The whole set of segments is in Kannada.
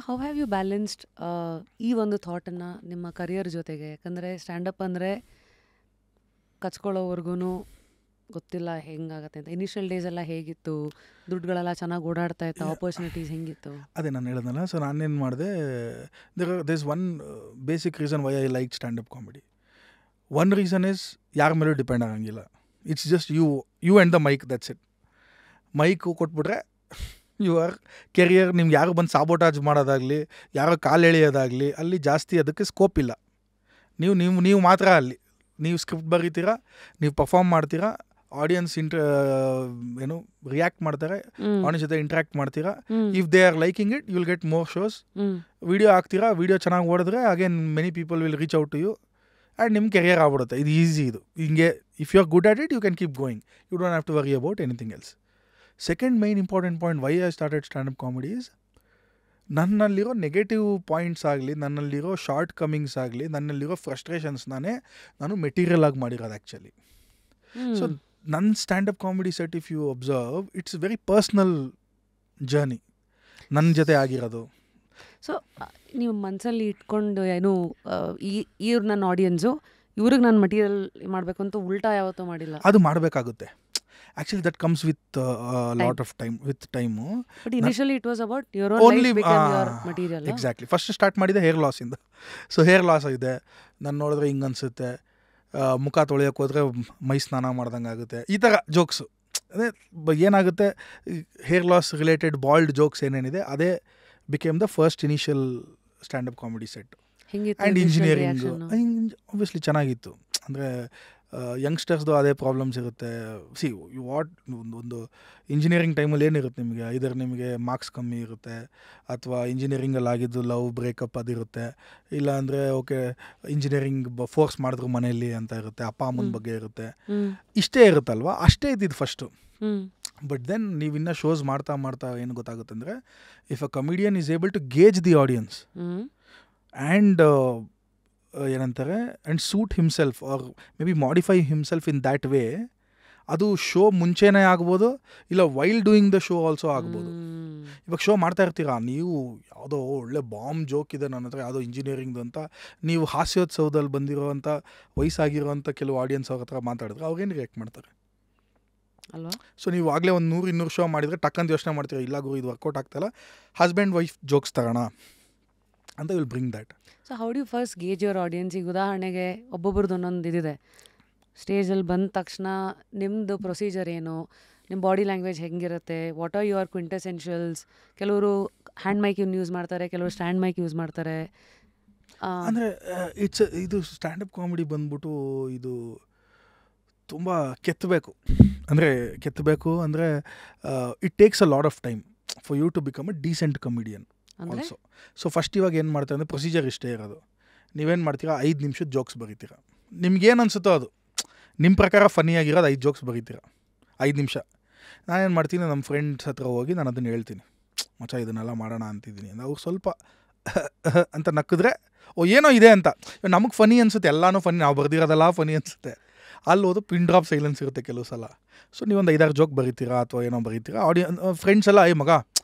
ಹೌ ಹ್ಯಾವ್ ಯು ಬ್ಯಾಲೆನ್ಸ್ಡ್ ಈ ಒಂದು ಥಾಟನ್ನು ನಿಮ್ಮ ಕರಿಯರ್ ಜೊತೆಗೆ? ಯಾಕಂದರೆ ಸ್ಟ್ಯಾಂಡಪ್ ಅಂದರೆ ಕಚ್ಕೊಳ್ಳೋವರೆಗೂ ಗೊತ್ತಿಲ್ಲ ಹೆಂಗಾಗತ್ತೆ ಅಂತ. ಇನಿಷಿಯಲ್ ಡೇಸ್ ಎಲ್ಲ ಹೇಗಿತ್ತು? ದುಡ್ಡುಗಳೆಲ್ಲ ಚೆನ್ನಾಗಿ ಓಡಾಡ್ತಾ ಇತ್ತು? ಆಪರ್ಚುನಿಟೀಸ್ ಹೆಂಗಿತ್ತು? ಅದೇ ನಾನು ಹೇಳಿದ್ನಲ್ಲ, ಸೊ ನಾನೇನು ಮಾಡಿದೆ, there is one basic reason why I like stand up comedy. One reason is ಯಾರ ಮೇಲೂ ಡಿಪೆಂಡ್ ಆಗಂಗಿಲ್ಲ. It's just you and the mic, that's it. Mic ಕೊಟ್ಬಿಟ್ರೆ ಯುವರ್ ಕೆರಿಯರ್, ನಿಮ್ಗೆ ಯಾರು ಬಂದು ಸಾಬೋಟಾಜ್ ಮಾಡೋದಾಗಲಿ, ಯಾರೋ ಕಾಲು ಎಳೆಯೋದಾಗಲಿ, ಅಲ್ಲಿ ಜಾಸ್ತಿ ಅದಕ್ಕೆ ಸ್ಕೋಪ್ ಇಲ್ಲ. ನೀವು ಮಾತ್ರ ಅಲ್ಲಿ ನೀವು ಸ್ಕ್ರಿಪ್ಟ್ ಬರೀತೀರಾ, ನೀವು ಪರ್ಫಾರ್ಮ್ ಮಾಡ್ತೀರಾ, ಆಡಿಯನ್ಸ್ ಏನು ರಿಯಾಕ್ಟ್ ಮಾಡ್ತಾರೆ, ಆಡಿಯನ್ಸ್ ಜೊತೆ ಇಂಟ್ರ್ಯಾಕ್ಟ್ ಮಾಡ್ತೀರಾ. If they are liking it, you will get more shows. Video ಹಾಕ್ತೀರಾ, ವಿಡಿಯೋ ಚೆನ್ನಾಗಿ ಓಡಿದ್ರೆ again many people will reach out to you and ನಿಮ್ಮ ಕೆರಿಯರ್ ಆಗ್ಬಿಡುತ್ತೆ. ಇದು ಈಸಿ. ಇದು ಹಿಂಗೆ, if you are good at it, you can keep going. You don't have to worry about anything else. Second main important point why I started standup comedy is, ನನ್ನಲ್ಲಿರೋ ನೆಗೆಟಿವ್ ಪಾಯಿಂಟ್ಸ್ ಆಗಲಿ, ನನ್ನಲ್ಲಿರೋ ಶಾರ್ಟ್ ಕಮಿಂಗ್ಸ್ ಆಗಲಿ, ನನ್ನಲ್ಲಿರೋ ಫ್ರಸ್ಟ್ರೇಷನ್ಸ್ ನಾನು ಮೆಟೀರಿಯಲ್ ಆಗಿ ಮಾಡಿರೋದು ಆ್ಯಕ್ಚುಲಿ. ಸೊ ನನ್ನ stand up comedy set, if you observe, it's very personal journey ನನ್ನ ಜೊತೆ ಆಗಿರೋದು. ಸೊ ನೀವು ಮನಸ್ಸಲ್ಲಿ ಇಟ್ಕೊಂಡು ಏನು ಇವ್ರು ನನ್ನ ಆಡಿಯನ್ಸು, ಇವ್ರಿಗೆ ನಾನು ಮಟೀರಿಯಲ್ ಮಾಡಬೇಕು ಅಂತ ಉಲ್ಟಾ ಯಾವತ್ತೂ ಮಾಡಿಲ್ಲ? ಅದು ಮಾಡಬೇಕಾಗುತ್ತೆ. Actually that comes with lot of time, with time. But initially it was about your own life become your material. Exactly. First start ಮಾಡಿದೆ ಹೇರ್ ಲಾಸಿಂದ. ಸೊ ಹೇರ್ ಲಾಸ್ ಇದೆ, ನಾನು ನೋಡಿದ್ರೆ ಹಿಂಗೆ ಅನಿಸುತ್ತೆ, ಮುಖ ತೊಳೆಯೋಕೆ ಹೋದರೆ ಮೈ ಸ್ನಾನ ಮಾಡ್ದಂಗೆ ಆಗುತ್ತೆ, ಈ ಥರ ಜೋಕ್ಸು. ಅದೇ ಏನಾಗುತ್ತೆ, hair loss related bald jokes ಏನೇನಿದೆ, ಅದೇ became the first initial stand up comedy set. And engineering obviously ಚೆನ್ನಾಗಿತ್ತು. ಅಂದರೆ ಯಂಗ್ಸ್ಟರ್ಸ್ದು ಅದೇ ಪ್ರಾಬ್ಲಮ್ಸ್ ಇರುತ್ತೆ. ಒಂದು ಇಂಜಿನಿಯರಿಂಗ್ ಟೈಮಲ್ಲಿ ಏನಿರುತ್ತೆ ನಿಮಗೆ, ಐದರ್ ನಿಮಗೆ ಮಾರ್ಕ್ಸ್ ಕಮ್ಮಿ ಇರುತ್ತೆ, ಅಥವಾ ಇಂಜಿನಿಯರಿಂಗಲ್ಲಿ ಆಗಿದ್ದು ಲವ್ ಬ್ರೇಕಪ್ ಅದಿರುತ್ತೆ, ಇಲ್ಲ ಅಂದರೆ ಓಕೆ ಇಂಜಿನಿಯರಿಂಗ್ ಫೋರ್ಸ್ ಮಾಡಿದ್ರು ಮನೆಯಲ್ಲಿ ಅಂತ ಇರುತ್ತೆ, ಅಪ್ಪ ಅಮ್ಮನ ಬಗ್ಗೆ ಇರುತ್ತೆ, ಇಷ್ಟೇ ಇರುತ್ತಲ್ವ. ಅಷ್ಟೇ ಇದ್ದಿದ್ದು ಫಸ್ಟು. ಬಟ್ ದೆನ್ ನೀವು ಇನ್ನೂ ಶೋಸ್ ಮಾಡ್ತಾ ಏನು ಗೊತ್ತಾಗುತ್ತೆ ಅಂದರೆ, if a comedian is able to gauge the audience and ಏನಂತಾರೆ and suit himself or maybe modify himself in that way, ಅದು ಶೋ ಮುಂಚೆನೇ ಆಗ್ಬೋದು, ಇಲ್ಲ while doing the show also ಆಗ್ಬೋದು. ಇವಾಗ ಶೋ ಮಾಡ್ತಾ ಇರ್ತೀರಾ ನೀವು, ಯಾವುದೋ ಒಳ್ಳೆ ಬಾಂಬ್ ಜೋಕ್ ಇದೆ ನನ್ನ ಹತ್ರ, ಯಾವುದೋ ಇಂಜಿನಿಯರಿಂಗ್ದು ಅಂತ, ನೀವು ಹಾಸ್ಯೋತ್ಸವದಲ್ಲಿ ಬಂದಿರೋವಂಥ ವಯಸ್ಸಾಗಿರೋವಂಥ ಕೆಲವು ಆಡಿಯನ್ಸ್ ಅವ್ರ ಹತ್ರ ಮಾತಾಡಿದ್ರೆ ಅವ್ರೇನು ರಿಯಾಕ್ಟ್ ಮಾಡ್ತಾರೆ ಅಲ್ವಾ? ಸೊ ನೀವು ಆಗಲೇ ಒಂದು 100-200 ಶೋ ಮಾಡಿದರೆ ಟಕ್ಕಂತ ಯೋಚನೆ ಮಾಡ್ತೀರಾ, ಇಲ್ಲ ಗುರು ಇದು ವರ್ಕೌಟ್ ಆಗ್ತಾಯಿಲ್ಲ, ಹಸ್ಬೆಂಡ್ ವೈಫ್ ಜೋಕ್ಸ್ ತಗೋಣ ಅಂತ will bring that. So how do you first gauge your audience? ಈಗ ಉದಾಹರಣೆಗೆ ಒಬ್ಬೊಬ್ರದ್ದು ಒಂದೊಂದು ಇದಿದೆ. ಸ್ಟೇಜಲ್ಲಿ ಬಂದ ತಕ್ಷಣ ನಿಮ್ಮದು ಪ್ರೊಸೀಜರ್ ಏನು, ನಿಮ್ಮ ಬಾಡಿ ಲ್ಯಾಂಗ್ವೇಜ್ ಹೆಂಗಿರುತ್ತೆ, ವಾಟ್ ಆರ್ ಯುವರ್ ಕ್ವಿಂಟೆಸೆನ್ಷಿಯಲ್ಸ್? ಕೆಲವರು ಹ್ಯಾಂಡ್ ಮೈಕ್ ಯೂಸ್ ಮಾಡ್ತಾರೆ, ಕೆಲವರು ಸ್ಟ್ಯಾಂಡ್ ಮೈಕ್ ಯೂಸ್ ಮಾಡ್ತಾರೆ. ಅಂದರೆ ಇದು ಸ್ಟ್ಯಾಂಡಪ್ ಕಾಮಿಡಿ ಬಂದ್ಬಿಟ್ಟು ಇದು ತುಂಬ ಕೆತ್ತಬೇಕು ಅಂದರೆ it takes a lot of time for you to become a decent comedian also. So first ಇವಾಗ ಏನು ಮಾಡ್ತಾರೆ ಅಂದರೆ, ಪ್ರೊಸೀಜರ್ ಇಷ್ಟೇ ಇರೋದು. ನೀವೇನು ಮಾಡ್ತೀರಾ, 5 ನಿಮಿಷದ ಜೋಕ್ಸ್ ಬರೀತೀರಾ. ನಿಮ್ಗೇನು ಅನಿಸುತ್ತೋ ಅದು, ನಿಮ್ಮ ಪ್ರಕಾರ ಫನ್ನಿಯಾಗಿರೋದು 5 ಜೋಕ್ಸ್ ಬರೀತೀರಾ 5 ನಿಮಿಷ. ನಾನೇನು ಮಾಡ್ತೀನಿ, ನಮ್ಮ ಫ್ರೆಂಡ್ಸ್ ಹತ್ರ ಹೋಗಿ ನಾನು ಅದನ್ನು ಹೇಳ್ತೀನಿ, ಮಚ್ಚ ಇದನ್ನೆಲ್ಲ ಮಾಡೋಣ ಅಂತಿದ್ದೀನಿ. ಅವ್ರು ಸ್ವಲ್ಪ ಅಂತ ನಕ್ಕಿದ್ರೆ ಏನೋ ಇದೆ ಅಂತ, ನಮಗೆ ಫನಿ ಅನಿಸುತ್ತೆ, ಎಲ್ಲನೂ ಫನಿ, ನಾವು ಬರ್ದಿರೋದೆಲ್ಲ ಫನಿ ಅನಿಸುತ್ತೆ. ಅಲ್ಲಿ ಹೋದು ಪಿನ್ ಡ್ರಾಪ್ ಸೈಲೆನ್ಸ್ ಇರುತ್ತೆ ಕೆಲವು ಸಲ. ಸೊ ನೀವೊಂದು 5-6 ಜೋಕ್ ಬರೀತೀರಾ ಅಥವಾ ಏನೋ ಬರೀತೀರಾ, ಫ್ರೆಂಡ್ಸ್ ಎಲ್ಲ ಮಗ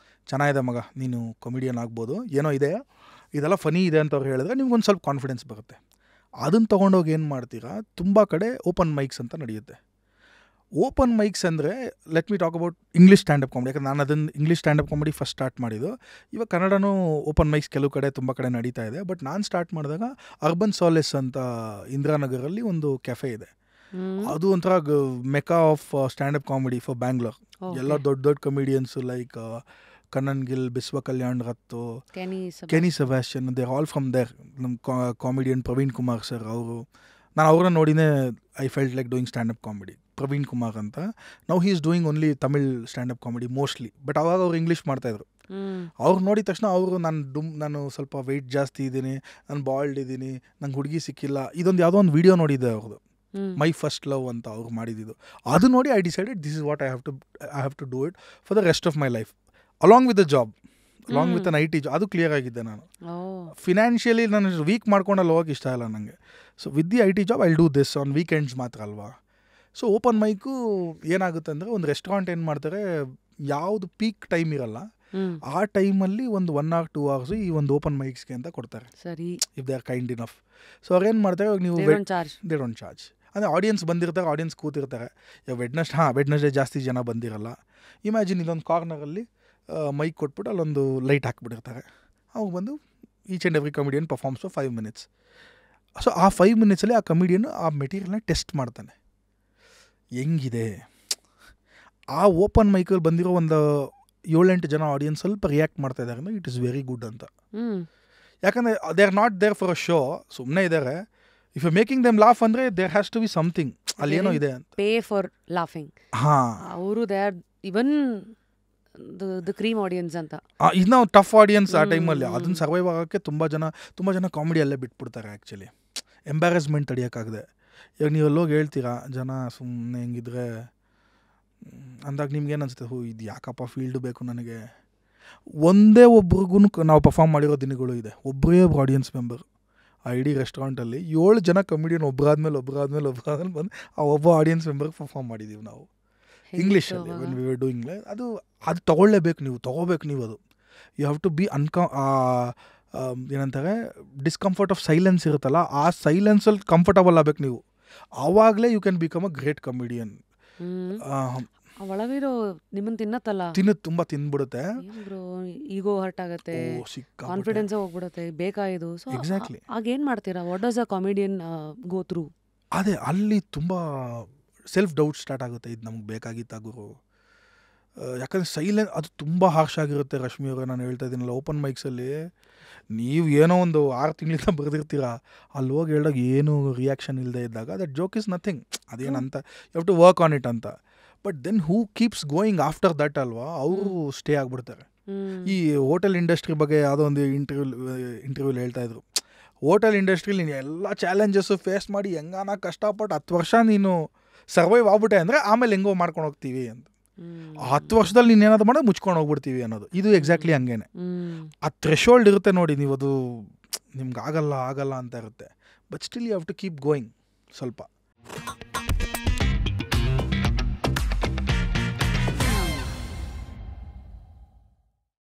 ಚೆನ್ನಾಗಿದೆ ಮಗ, ನೀನು ಕಾಮಿಡಿಯನ್ ಆಗ್ಬೋದು, ಏನೋ ಇದೆ, ಇದೆಲ್ಲ ಫನಿ ಇದೆ ಅಂತ ಅವ್ರು ಹೇಳಿದ್ರೆ ನಿಮ್ಗೊಂದು ಸ್ವಲ್ಪ ಕಾನ್ಫಿಡೆನ್ಸ್ ಬರುತ್ತೆ. ಅದನ್ನು ತೊಗೊಂಡೋಗಿ ಏನು ಮಾಡ್ತೀರಾ, ತುಂಬ ಕಡೆ ಓಪನ್ ಮೈಕ್ಸ್ ಅಂತ ನಡೆಯುತ್ತೆ. ಓಪನ್ ಮೈಕ್ಸ್ ಅಂದರೆ, let me talk about English stand up comedy. ಯಾಕಂದ್ರೆ ನಾನು ಅದನ್ನು English stand up comedy first start ಮಾಡಿದ್ದು. ಇವಾಗ ಕನ್ನಡನೂ ಓಪನ್ ಮೈಕ್ಸ್ ಕೆಲವು ಕಡೆ ತುಂಬ ಕಡೆ ನಡೀತಾ ಇದೆ. ಬಟ್ ನಾನು ಸ್ಟಾರ್ಟ್ ಮಾಡಿದಾಗ ಅರ್ಬನ್ ಸಾಲೆಸ್ ಅಂತ ಇಂದಿರಾನಗರಲ್ಲಿ ಒಂದು ಕೆಫೆ ಇದೆ. ಅದು ಒಂಥರ mecca of standup comedy for Bangalore. ಎಲ್ಲ ದೊಡ್ಡ comedians like Kanan Gill, Biswa Kalyan Rath, Kenny Sebastian, they all from there. ನಮ್ಮ ಕಾಮಿಡಿಯನ್ ಪ್ರವೀಣ್ ಕುಮಾರ್ ಸರ್, ನಾನು ಅವ್ರನ್ನ ನೋಡಿನೇ I felt like doing standup comedy. Praveen Kumar ಅಂತ, now he is doing only Tamil standup comedy mostly. But ಅವಾಗ ಅವ್ರು ಇಂಗ್ಲೀಷ್ ಮಾಡ್ತಾಯಿದ್ರು. ಅವ್ರು ನೋಡಿದ ತಕ್ಷಣ ಅವರು ನಾನು ಸ್ವಲ್ಪ ವೆಯ್ಟ್ ಜಾಸ್ತಿ ಇದ್ದೀನಿ, ನಾನು ಬಾಲ್ಡ್ ಇದ್ದೀನಿ, ನಂಗೆ ಹುಡುಗಿ ಸಿಕ್ಕಿಲ್ಲ, ಇದೊಂದು ಯಾವುದೋ ಒಂದು ವೀಡಿಯೋ ನೋಡಿದ್ದೆ ಅವ್ರದ್ದು, ಮೈ ಫಸ್ಟ್ ಲವ್ ಅಂತ ಅವ್ರು ಮಾಡಿದ್ದು. ಅದು ನೋಡಿ I decided this is what I have to do it for the rest of my life, along with the job, along with an IT job. ಅದು ಕ್ಲಿಯರ್ ಆಗಿದ್ದೆ. ನಾನು ಫಿನಾನ್ಷಿಯಲಿ ನಾನು ವೀಕ್ ಮಾಡ್ಕೊಂಡಲ್ಲಿ ಹೋಗೋಕೆ ಇಷ್ಟ ಇಲ್ಲ ನನಗೆ. So with the IT job I will do this on weekends ಮಾತ್ರ ಅಲ್ವಾ. ಸೊ ಓಪನ್ ಮೈಕು ಏನಾಗುತ್ತೆ ಅಂದರೆ, ಒಂದು ರೆಸ್ಟೋರೆಂಟ್ ಏನು ಮಾಡ್ತಾರೆ, ಯಾವುದು ಪೀಕ್ ಟೈಮ್ ಇರಲ್ಲ, ಆ ಟೈಮಲ್ಲಿ ಒಂದು 1 or 2 hours ಈ ಒಂದು ಓಪನ್ ಮೈಕ್ಸ್ಗೆ ಅಂತ ಕೊಡ್ತಾರೆ, ಸರಿ. If they are kind enough. So ಅವ್ರು ಏನು ಮಾಡ್ತಾರೆ, ಇವಾಗ ನೀವು ದೇ ಡೋಂಟ್ ಚಾರ್ಜ್. ಅಂದರೆ ಆಡಿಯನ್ಸ್ ಬಂದಿರ್ತಾರೆ, ಆಡಿಯನ್ಸ್ ಕೂತಿರ್ತಾರೆ. ಇವಾಗ ವೆಡ್ನಸ್ಡೇ ಜಾಸ್ತಿ ಜನ ಬಂದಿರಲ್ಲ. ಇಮ್ಯಾಜಿನ್ ಇದೊಂದು ಕಾರ್ನರಲ್ಲಿ ಮೈಕ್ ಕೊಟ್ಬಿಟ್ಟು ಅಲ್ಲೊಂದು ಲೈಟ್ ಹಾಕ್ಬಿಟ್ಟಿರ್ತಾರೆ. ಅವಾಗ ಬಂದು each and every comedian performs for 5 minutes. So ಆ 5 minutesಲ್ಲಿ ಆ ಕಮಿಡಿಯನ್ ಆ ಮೆಟೀರಿಯಲ್ನ ಟೆಸ್ಟ್ ಮಾಡ್ತಾನೆ, ಹೆಂಗಿದೆ. ಆ ಓಪನ್ ಮೈಕಲ್ಲಿ ಬಂದಿರೋ ಒಂದು 7-8 ಜನ ಆಡಿಯನ್ಸ್ ಸ್ವಲ್ಪ ರಿಯಾಕ್ಟ್ ಮಾಡ್ತಾ ಇದ್ದಾರೆ ಅಂದರೆ ಇಟ್ ಇಸ್ ವೆರಿ ಗುಡ್ ಅಂತ. ಯಾಕಂದರೆ they are not there for a show, ಸುಮ್ಮನೆ ಇದ್ದಾರೆ. If you making them laugh ಅಂದರೆ there has to be something, ಅಲ್ಲಿ ಏನೋ ಇದೆ ಅಂತ. Pay for laughing. ಅವರು they are even the cream audience ಅಂತ. ಇದನ್ನ ಟಫ್ ಆಡಿಯನ್ಸ್ ಆ ಟೈಮಲ್ಲಿ ಅದನ್ನು ಸರ್ವೈವ್ ಆಗೋಕ್ಕೆ ತುಂಬ ಜನ ಕಾಮಿಡಿ ಅಲ್ಲೇ ಬಿಟ್ಬಿಡ್ತಾರೆ. ಆ್ಯಕ್ಚುಲಿ ಎಂಬ್ಯಾರಸ್ಮೆಂಟ್ ತಡೆಯೋಕ್ಕಾಗದೆ. ಇವಾಗ ನೀವು ಎಲ್ಲೋಗಿ ಹೇಳ್ತೀರಾ, ಜನ ಸುಮ್ಮನೆ ಹೆಂಗಿದ್ರೆ ಅಂದಾಗ ನಿಮ್ಗೇನು ಅನಿಸುತ್ತೆ, ಇದು ಯಾಕಪ್ಪ ಫೀಲ್ಡು ಬೇಕು ನನಗೆ. ಒಂದೇ ಒಬ್ರಿಗೂ ನಾವು ಪರ್ಫಾರ್ಮ್ ಮಾಡಿರೋ ದಿನಗಳು ಇದೆ. ಒಬ್ಬರೇ ಒಬ್ಬರು ಆಡಿಯನ್ಸ್ ಮೆಂಬರ್ ಆ ಇಡೀ ರೆಸ್ಟೋರೆಂಟಲ್ಲಿ 7 ಜನ ಕಮಿಡಿಯನ್ ಒಬ್ಬರಾದ್ಮೇಲೆ ಬಂದು ಆ ಒಬ್ಬ ಆಡಿಯನ್ಸ್ ಮೆಂಬರ್ಗೆ ಪರ್ಫಾರ್ಮ್ ಮಾಡಿದ್ದೀವಿ ನಾವು ಇಂಗ್ಲೀಷಲ್ಲಿ. ವೆನ್ ವಿ ವರ್ ಡೂಯಿಂಗ್ ಅದು ತೊಗೊಳ್ಳೇಬೇಕು, ನೀವು ತೊಗೋಬೇಕು. ನೀವು ಅದು ಯು ಹ್ಯಾವ್ ಟು ಬಿ ಏನಂತಾರೆ, ಡಿಸ್ಕಂಫರ್ಟ್ ಆಫ್ ಸೈಲೆನ್ಸ್ ಇರುತ್ತಲ್ಲ, ಆ ಸೈಲೆನ್ಸಲ್ಲಿ ಕಂಫರ್ಟಬಲ್ ಆಗಬೇಕು ನೀವು. ಆವಾಗಲೇ you can become a great comedian. ಒಳಗಿರೋ ನಿಮ್ಮನ್ನು ತಿನ್ನತ್ತಲ್ಲ, ತುಂಬ ತಿಂದ್ಬಿಡುತ್ತೆ. ಈಗೋ ಹರ್ಟ್ ಆಗುತ್ತೆ, ಕಾನ್ಫಿಡೆನ್ಸ್ ಹೋಗ್ಬಿಡುತ್ತೆ, ಬೇಕಾಯಿದು. So exactly. ಆಗೇನು ಮಾಡ್ತೀರಾ? What does a comedian go through? ಅದೇ ಅಲ್ಲಿ ತುಂಬ ಸೆಲ್ಫ್ ಡೌಟ್ ಸ್ಟಾರ್ಟ್ ಆಗುತ್ತೆ, ಇದು ನಮ್ಗೆ ಬೇಕಾಗಿತ್ತ ಗುರು. ಯಾಕಂದರೆ ಸೈಲೆನ್ಸ್ ಅದು ತುಂಬ ಹಾರ್ಶ್ ಆಗಿರುತ್ತೆ. ರಶ್ಮಿ ಅವರೇ, ನಾನು ಹೇಳ್ತಾ ಇದ್ದೀನಲ್ಲ, ಓಪನ್ ಮೈಕ್ಸಲ್ಲಿ ನೀವು ಏನೋ ಒಂದು 6 ತಿಂಗಳಿಂದ ಬರೆದಿರ್ತೀರ, ಅಲ್ಲಿ ಹೋಗಿ ಹೇಳಿದಾಗ ಏನು ರಿಯಾಕ್ಷನ್ ಇಲ್ಲದೆ ಇದ್ದಾಗ ದಟ್ ಜೋಕ್ ಇಸ್ ನಥಿಂಗ್, ಅದೇನಂತ you have to work on it ಅಂತ. But then who keeps going after that ಅಲ್ವಾ, ಅವರು ಸ್ಟೇ ಆಗಿಬಿಡ್ತಾರೆ. ಈ ಹೋಟೆಲ್ ಇಂಡಸ್ಟ್ರಿ ಬಗ್ಗೆ ಯಾವುದೋ ಒಂದು ಇಂಟರ್ವ್ಯೂಲಿ ಹೇಳ್ತಾ ಇದ್ರು, ಹೋಟೆಲ್ ಇಂಡಸ್ಟ್ರಿಲಿ ನೀನು ಎಲ್ಲ ಚಾಲೆಂಜಸ್ಸು ಫೇಸ್ ಮಾಡಿ ಹೆಂಗಾನ ಕಷ್ಟಪಟ್ಟು 10 ವರ್ಷ ನೀನು ಸರ್ವೈವ್ ಆಗ್ಬಿಟ್ಟೆ ಅಂದರೆ ಆಮೇಲೆ ಹೆಂಗೋ ಮಾಡ್ಕೊಂಡು ಹೋಗ್ತೀವಿ ಅಂತ. 10 ವರ್ಷದಲ್ಲಿ ನೀನು ಏನಾದ್ರು ಮಾಡೋದು ಮುಚ್ಕೊಂಡು ಹೋಗ್ಬಿಡ್ತೀವಿ ಅನ್ನೋದು. ಇದು ಎಕ್ಸಾಕ್ಟ್ಲಿ ಹಂಗೇನೆ. ಆ ಥ್ರೆಶೋಲ್ಡ್ ಇರುತ್ತೆ ನೋಡಿ, ನೀವು ಅದು ನಿಮ್ಗೆ ಆಗಲ್ಲ ಅಂತ ಇರುತ್ತೆ. But still you have to keep going ಸ್ವಲ್ಪ.